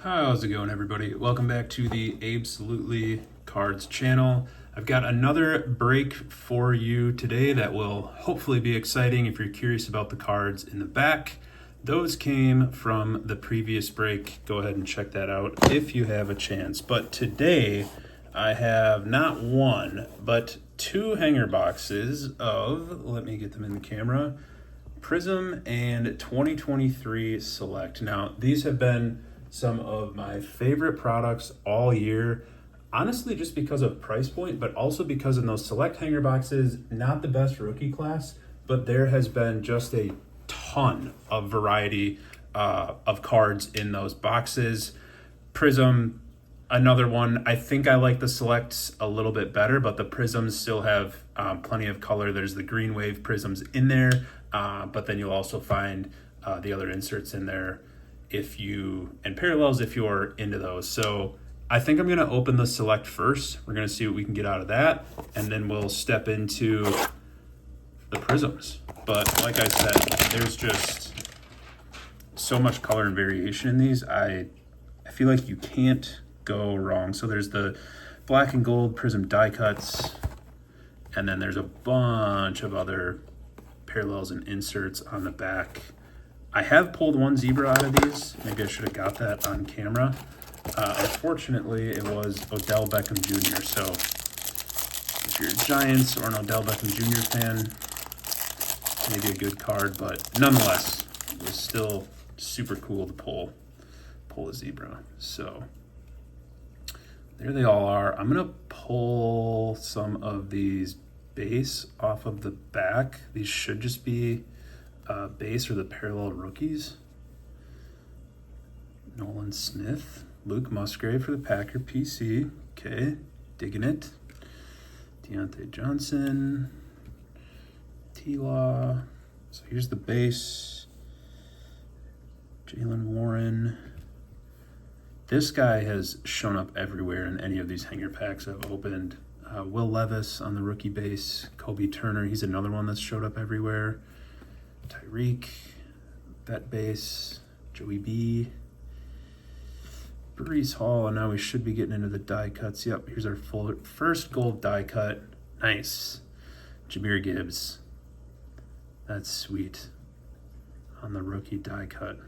How's it going, everybody? Welcome back to the Absolutely Cards channel. I've got another break for you today that will hopefully be exciting if you're curious about the cards in the back. Those came from the previous break. Go ahead and check that out if you have a chance. But today I have not one, but two hanger boxes of, let me get them in the camera, Prizm and 2023 Select. Now, these have been some of my favorite products all year, honestly, just because of price point, but also because in those Select hanger boxes, not the best rookie class, but there has been just a ton of variety of cards in those boxes. Prizm, another one. I think I like the Selects a little bit better, but the Prizms still have plenty of color. There's the green wave Prizms in there, but then you'll also find the other inserts in there and parallels if you're into those. So I think I'm going to open the Select first. We're going to see what we can get out of that, and then we'll step into the Prizms. But like I said, there's just so much color and variation in these. I feel like you can't go wrong. So there's the black and gold Prizm die cuts, and then there's a bunch of other parallels and inserts on the back. I have pulled one zebra out of these. Maybe I should have got that on camera. Unfortunately, it was Odell Beckham Jr. So if you're a Giants or an Odell Beckham Jr. fan, maybe a good card, but nonetheless, it was still super cool to pull a zebra. So there they all are. I'm gonna pull some of these base off of the back. These should just be base or the parallel rookies. Nolan Smith, Luke Musgrave for the Packer PC. Okay, digging it. Deontay Johnson, T-Law. So here's the base. Jalen Warren. This guy has shown up everywhere in any of these hanger packs I've opened. Will Levis on the rookie base. Kobe Turner, he's another one that's showed up everywhere. Tyreek, that base. Joey B. Brees Hall, and now we should be getting into the die cuts. Yep, here's our first gold die cut. Nice. Jahmyr Gibbs. That's sweet. On the rookie die cut.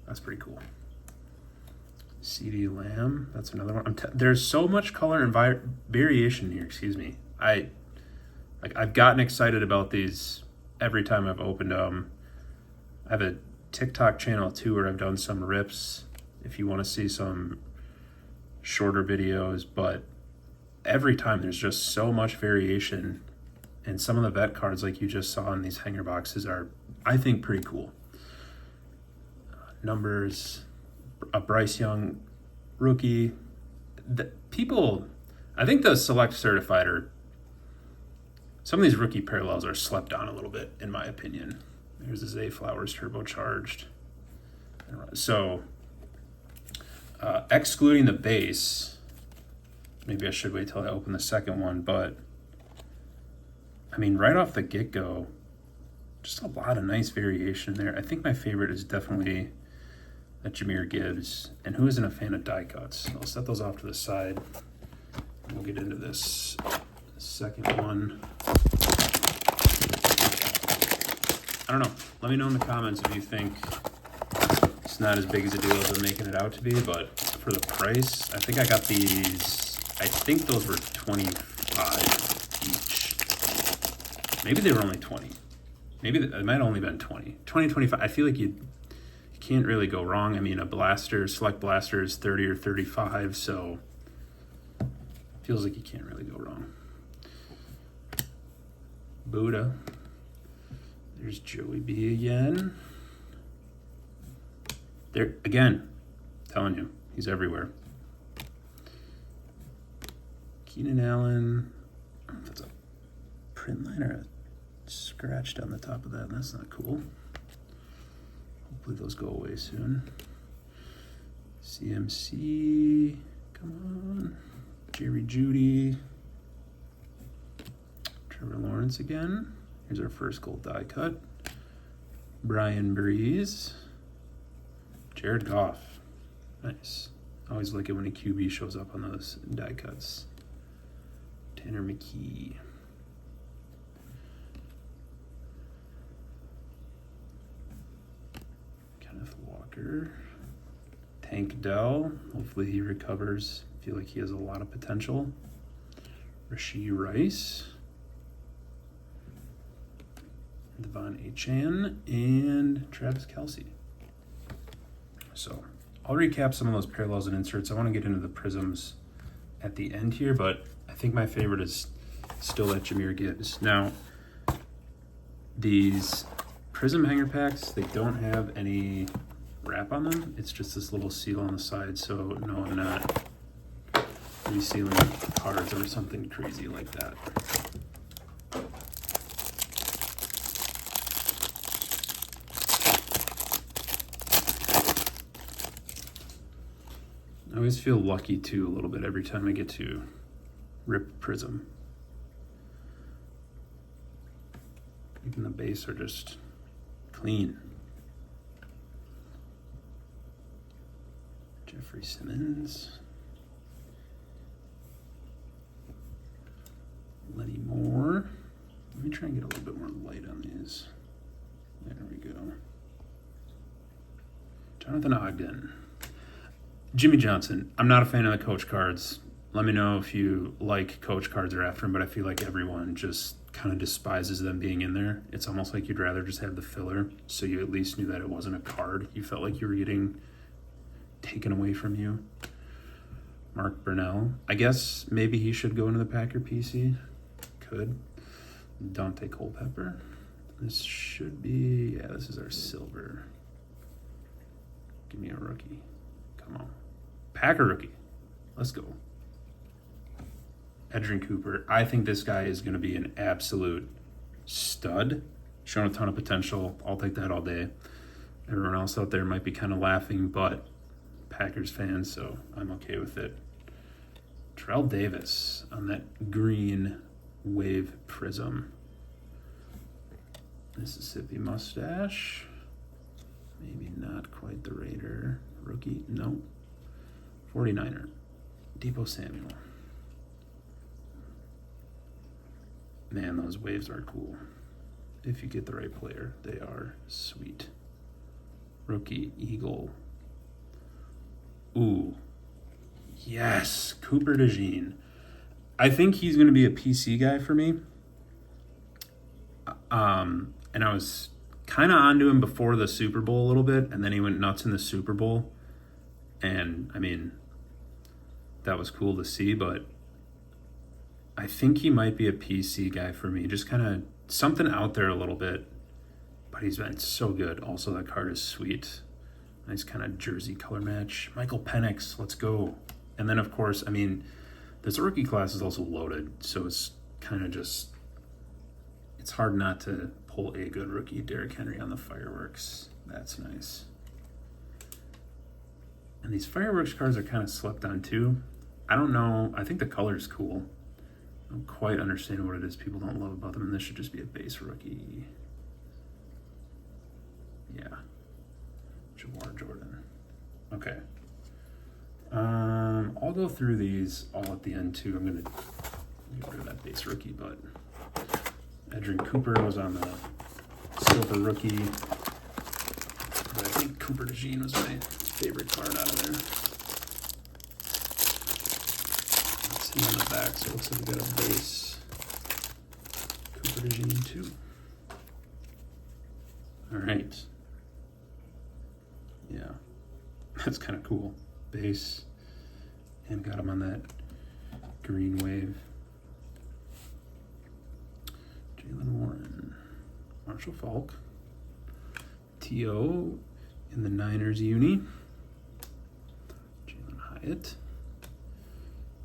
That's pretty cool. CeeDee Lamb, that's another one. There's so much color and variation here, excuse me. I've gotten excited about these every time I've opened them. I have a TikTok channel too where I've done some rips if you want to see some shorter videos, but every time there's just so much variation, and some of the vet cards like you just saw in these hanger boxes are, I think, pretty cool. Numbers, a Bryce Young rookie. I think the Select Certified some of these rookie parallels are slept on a little bit, in my opinion. There's a Zay Flowers turbocharged. So, excluding the base, maybe I should wait till I open the second one, but I mean, right off the get-go, just a lot of nice variation there. I think my favorite is definitely that Jahmyr Gibbs. And who isn't a fan of die cuts? I'll set those off to the side. And we'll get into this second one. I don't know. Let me know in the comments if you think it's not as big as a deal as I'm making it out to be, but for the price, I think I got these, I think those were $25 each. Maybe they were only 20. Maybe it might have only been 20. 25. I feel like you can't really go wrong. I mean, Select Blaster is 30 or 35, so feels like you can't really go wrong. Buddha. There's Joey B again. There again, telling you, he's everywhere. Keenan Allen. I don't know if that's a print line or a scratch down the top of that. That's not cool. Hopefully those go away soon. CMC, come on. Jerry Judy. Trevor Lawrence again. Here's our first gold die cut. Brian Breeze. Jared Goff. Nice. Always like it when a QB shows up on those die cuts. Tanner McKee. Kenneth Walker. Tank Dell. Hopefully he recovers. I feel like he has a lot of potential. Rashee Rice. Devon Achane. And Travis Kelce. So I'll recap some of those parallels and inserts. I want to get into the Prizms at the end here, but I think my favorite is still that Jahmyr Gibbs. Now, these Prizm hanger packs, they don't have any wrap on them. It's just this little seal on the side, so no, I'm not resealing cards or something crazy like that. I always feel lucky too a little bit every time I get to rip Prizm. Even the base are just clean. Jeffrey Simmons. Letty Moore. Let me try and get a little bit more light on these. There we go. Jonathan Ogden. Jimmy Johnson. I'm not a fan of the coach cards. Let me know if you like coach cards or after them, but I feel like everyone just kind of despises them being in there. It's almost like you'd rather just have the filler so you at least knew that it wasn't a card. You felt like you were getting taken away from you. Mark Burnell. I guess maybe he should go into the Packer PC. Could. Dante Culpepper. This should be, yeah, this is our silver. Give me a rookie. Come on. Packer rookie. Let's go. Edgerrin Cooper. I think this guy is going to be an absolute stud. Shown a ton of potential. I'll take that all day. Everyone else out there might be kind of laughing, but Packers fans, so I'm okay with it. Terrell Davis on that green wave Prizm. Mississippi mustache. Maybe not quite the Raider. Rookie, no. 49er. Deebo Samuel. Man, those waves are cool. If you get the right player, they are sweet. Rookie, Eagle. Ooh. Yes, Cooper DeJean. I think he's going to be a PC guy for me. And I was kind of onto him before the Super Bowl a little bit, and then he went nuts in the Super Bowl. And, I mean, that was cool to see, but I think he might be a PC guy for me. Just kind of something out there a little bit, but he's been so good. Also, that card is sweet. Nice kind of jersey color match. Michael Penix, let's go. And then, of course, I mean, this rookie class is also loaded, so it's kind of just, it's hard not to pull a good rookie. Derrick Henry on the fireworks. That's nice. And these fireworks cards are kind of slept on too. I don't know. I think the color is cool. I don't quite understand what it is people don't love about them, and this should just be a base rookie. Yeah. Jawar Jordan. Okay. I'll go through these all at the end too. I'm going to get rid of that base rookie, but Edgerrin Cooper was on the silver rookie. But I think Cooper DeJean was my favorite card out of there. Let's see on the back, so it looks like we got a base Cooper DeJean too. All right. Yeah, that's kind of cool. Base, and got him on that green wave. Jalen Warren, Marshall Faulk, T.O. in the Niners uni, Jalen Hyatt,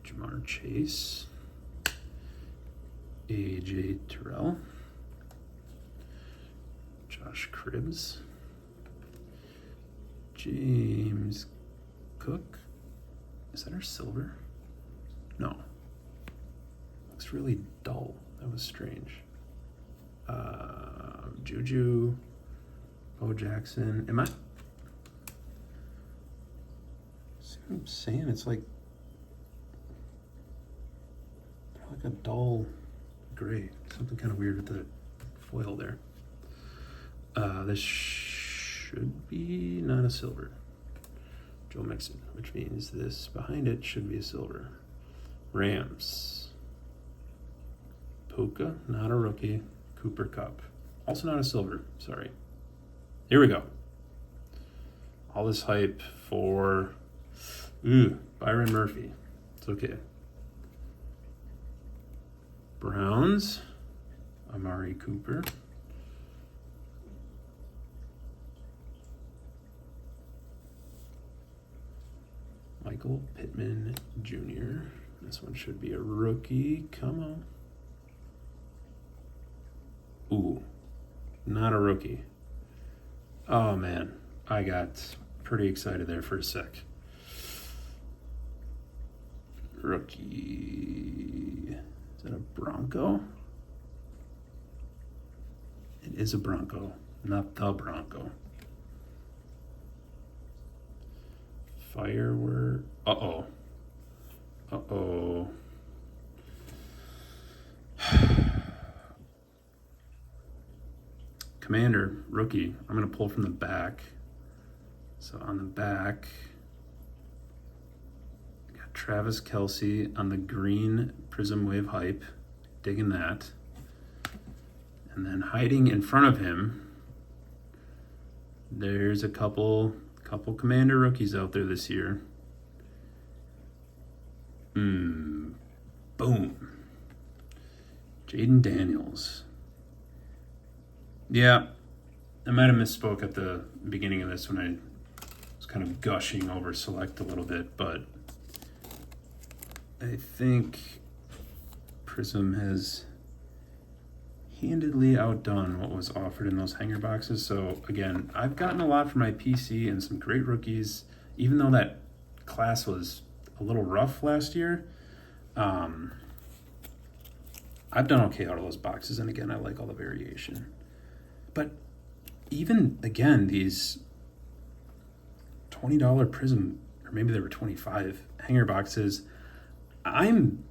Jamar Chase, A.J. Terrell, Josh Cribbs, James Cook. Is that our silver? No. Looks really dull. That was strange. Juju, Bo Jackson. Am I? See what I'm saying? It's like a dull gray. Something kind of weird with the foil there. This should be not a silver. Joe Mixon, which means this behind it should be a silver. Rams. Puka, not a rookie. Cooper Kupp, also not a silver. Sorry. Here we go. All this hype for Byron Murphy. It's okay. Browns, Amari Cooper. Michael Pittman Jr. This one should be a rookie. Come on. Ooh, not a rookie. Oh man, I got pretty excited there for a sec. Rookie. Is that a Bronco? It is a Bronco, not the Bronco. Firework. Uh-oh. Uh-oh. Commander, rookie. I'm going to pull from the back. So on the back, I got Travis Kelce on the green Prizm Wave Hype. Digging that. And then hiding in front of him, there's a couple Commander rookies out there this year. Boom. Jaden Daniels. Yeah, I might have misspoke at the beginning of this when I was kind of gushing over Select a little bit, but I think Prizm has handedly outdone what was offered in those hanger boxes. So again, I've gotten a lot for my PC and some great rookies, even though that class was a little rough last year. I've done okay out of those boxes, and again, I like all the variation. But even, again, these $20 Prizm, or maybe they were 25 hanger boxes, I'm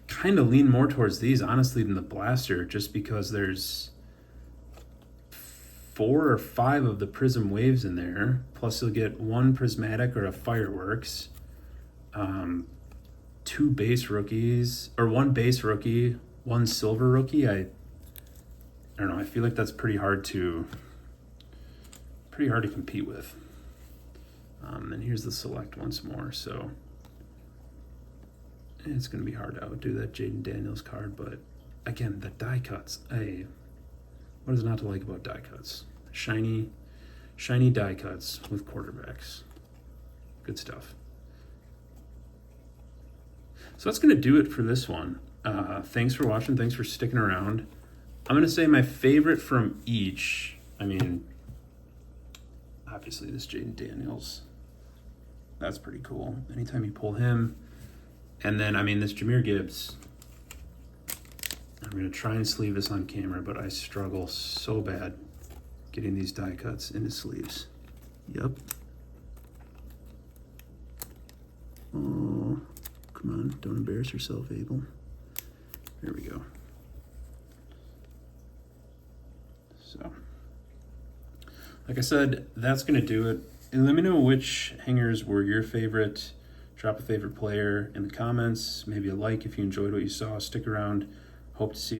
kind of lean more towards these, honestly, than the Blaster, just because there's 4 or 5 of the Prizm Waves in there, plus you'll get 1 Prismatic or a Fireworks, 2 base rookies, or 1 base rookie, 1 silver rookie. I don't know, I feel like that's pretty hard to compete with. And here's the Select once more, so it's going to be hard to outdo that Jaden Daniels card, but again, the die cuts. What is not to like about die cuts? Shiny die cuts with quarterbacks. Good stuff. So that's going to do it for this one. Thanks for watching. Thanks for sticking around. I'm going to say my favorite from each. I mean, obviously this Jaden Daniels. That's pretty cool. Anytime you pull him. And then, I mean, this Jahmyr Gibbs. I'm going to try and sleeve this on camera, but I struggle so bad getting these die cuts into sleeves. Yep. Oh, come on. Don't embarrass yourself, Abel. There we go. So, like I said, that's going to do it. And let me know which hangers were your favorite. Drop a favorite player in the comments. Maybe a like if you enjoyed what you saw. Stick around. Hope to see you.